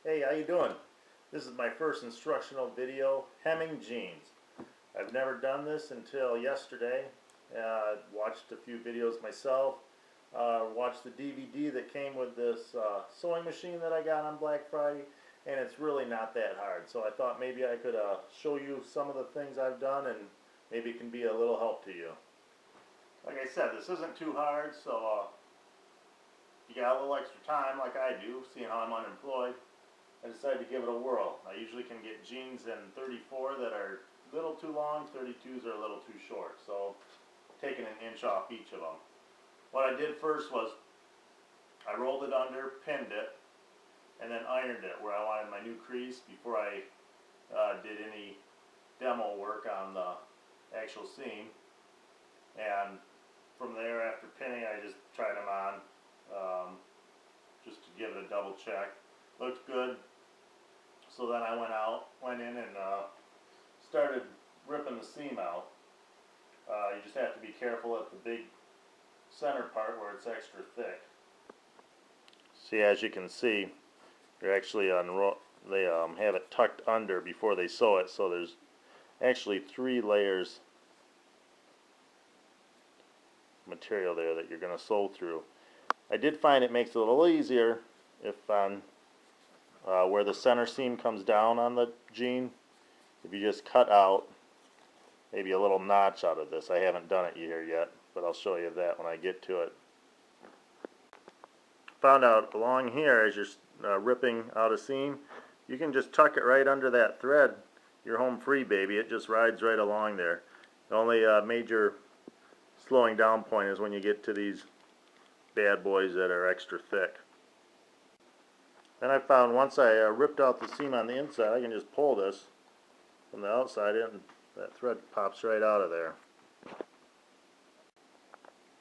Hey, how you doing? This is my first instructional video, hemming jeans. I've never done this until yesterday. Watched a few videos myself. Watched the DVD that came with this sewing machine that I got on Black Friday, and it's really not that hard. So I thought maybe I could show you some of the things I've done, and maybe it can be a little help to you. Like I said, this isn't too hard, so if you got a little extra time like I do, seeing how I'm unemployed, I decided to give it a whirl. I usually can get jeans in 34 that are a little too long, 32s are a little too short, so taking an inch off each of them. What I did first was I rolled it under, pinned it, and then ironed it where I wanted my new crease before I did any demo work on the actual seam. And from there, after pinning, I just tried them on just to give it a double check. Looked good. So then I went in and started ripping the seam out. You just have to be careful at the big center part where it's extra thick. See, as you can see, they're actually they have it tucked under before they sew it, so there's actually 3 layers of material there that you're going to sew through. I did find it makes it a little easier if on where the center seam comes down on the jean, if you just cut out maybe a little notch out of this. I haven't done it here yet, but I'll show you that when I get to it. Found out along here as you're ripping out a seam, you can just tuck it right under that thread. You're home free, baby. It just rides right along there. The only major slowing down point is when you get to these bad boys that are extra thick. Then I found once I ripped out the seam on the inside, I can just pull this from the outside in, and that thread pops right out of there.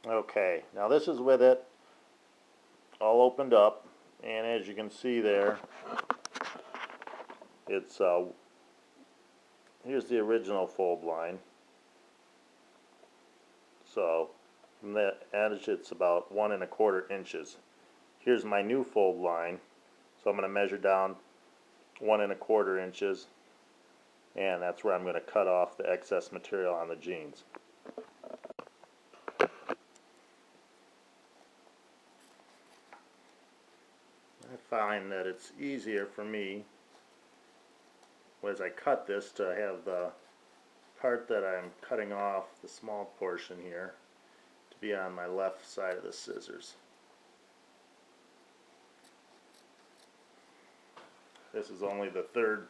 Okay, now this is with it all opened up, and as you can see there, it's here's the original fold line. So from that edge it's about 1 1/4 inches. Here's my new fold line, so I'm going to measure down 1 1/4 inches, and that's where I'm going to cut off the excess material on the jeans. I find that it's easier for me as I cut this to have the part that I'm cutting off, the small portion here, to be on my left side of the scissors. This is only the 3rd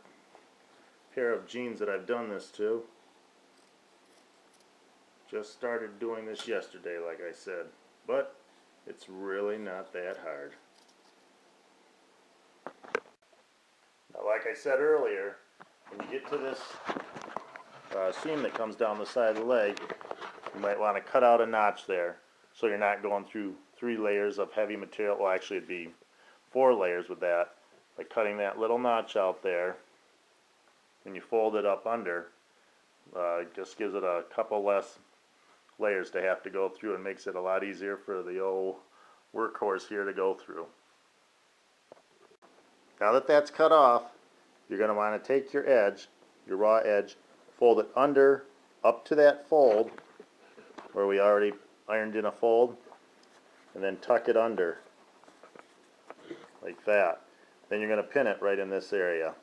pair of jeans that I've done this to. Just started doing this yesterday, like I said, but it's really not that hard. Now, like I said earlier, when you get to this seam that comes down the side of the leg, you might want to cut out a notch there so you're not going through 3 layers of heavy material. Well, actually it'd be 4 layers with that. By cutting that little notch out there, when you fold it up under, it just gives it a couple less layers to have to go through and makes it a lot easier for the old workhorse here to go through. Now that that's cut off, you're going to want to take your edge, your raw edge, fold it under up to that fold where we already ironed in a fold, and then tuck it under like that. Then you're going to pin it right in this area.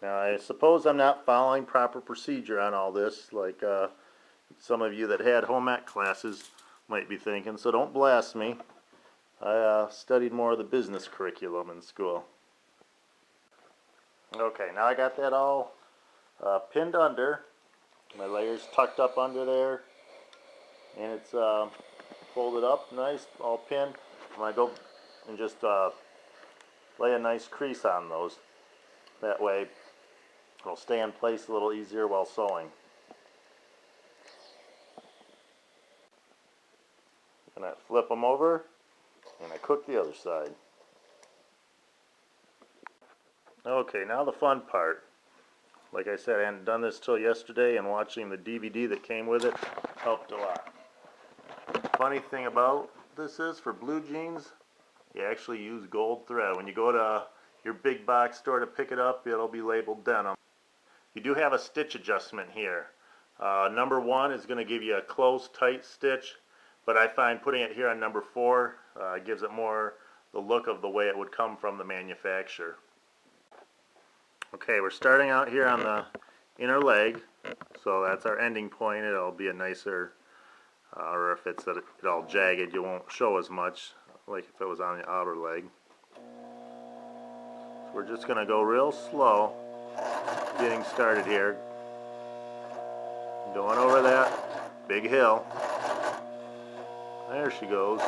Now I suppose I'm not following proper procedure on all this, like some of you that had home ec classes might be thinking, so don't blast me. I studied more of the business curriculum in school. Okay, now I got that all pinned under. My layers tucked up under there, and it's folded up nice, all pinned. I'm going to go and just lay a nice crease on those. That way it'll stay in place a little easier while sewing. And I flip them over, and I cook the other side. Okay, now the fun part. Like I said, I hadn't done this till yesterday, and watching the DVD that came with it helped a lot. Funny thing about this is, for blue jeans, you actually use gold thread. When you go to your big box store to pick it up, it'll be labeled denim. You do have a stitch adjustment here. Number 1 is going to give you a close, tight stitch, but I find putting it here on number 4 gives it more the look of the way it would come from the manufacturer. Okay, we're starting out here on the inner leg, so that's our ending point. It'll be a nicer, or if it's at all jagged, you won't show as much like if it was on the outer leg. So we're just going to go real slow getting started here. Going over that big hill. There she goes.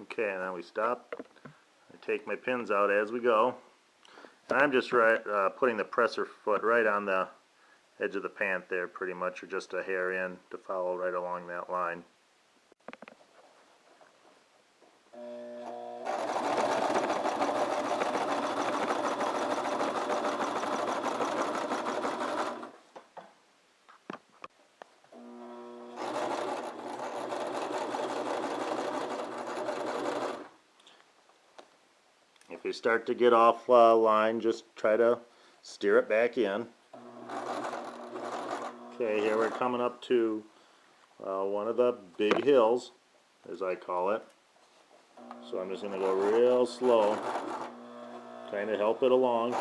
Okay, and then we stop. I take my pins out as we go. And I'm just putting the presser foot right on the edge of the pant there pretty much, or just a hair in to follow right along that line. If you start to get off line, just try to steer it back in. Okay, here we're coming up to one of the big hills, as I call it. So I'm just going to go real slow, trying to help it along.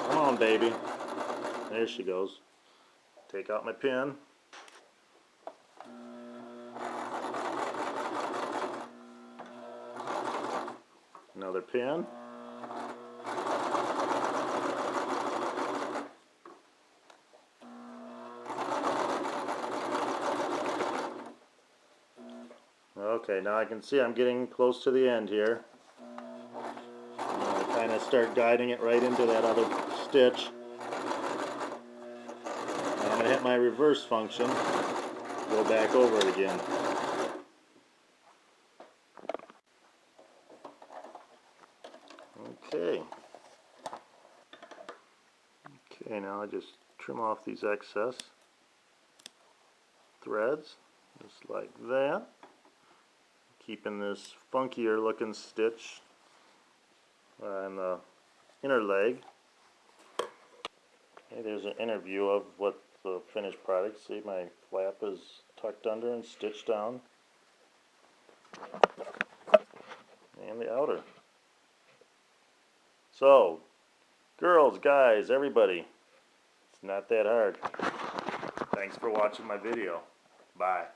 Come on, baby. There she goes. Take out my pin. Another pin. Okay, now I can see I'm getting close to the end here. I kind of start guiding it right into that other stitch. Now I'm going to hit my reverse function, go back over it again. Okay. Okay, now I just trim off these excess threads, just like that. Keeping this funkier looking stitch on the inner leg. Okay, there's an inner view of what the finished product. See, my flap is tucked under and stitched down. And the outer. So, girls, guys, everybody, it's not that hard. Thanks for watching my video. Bye.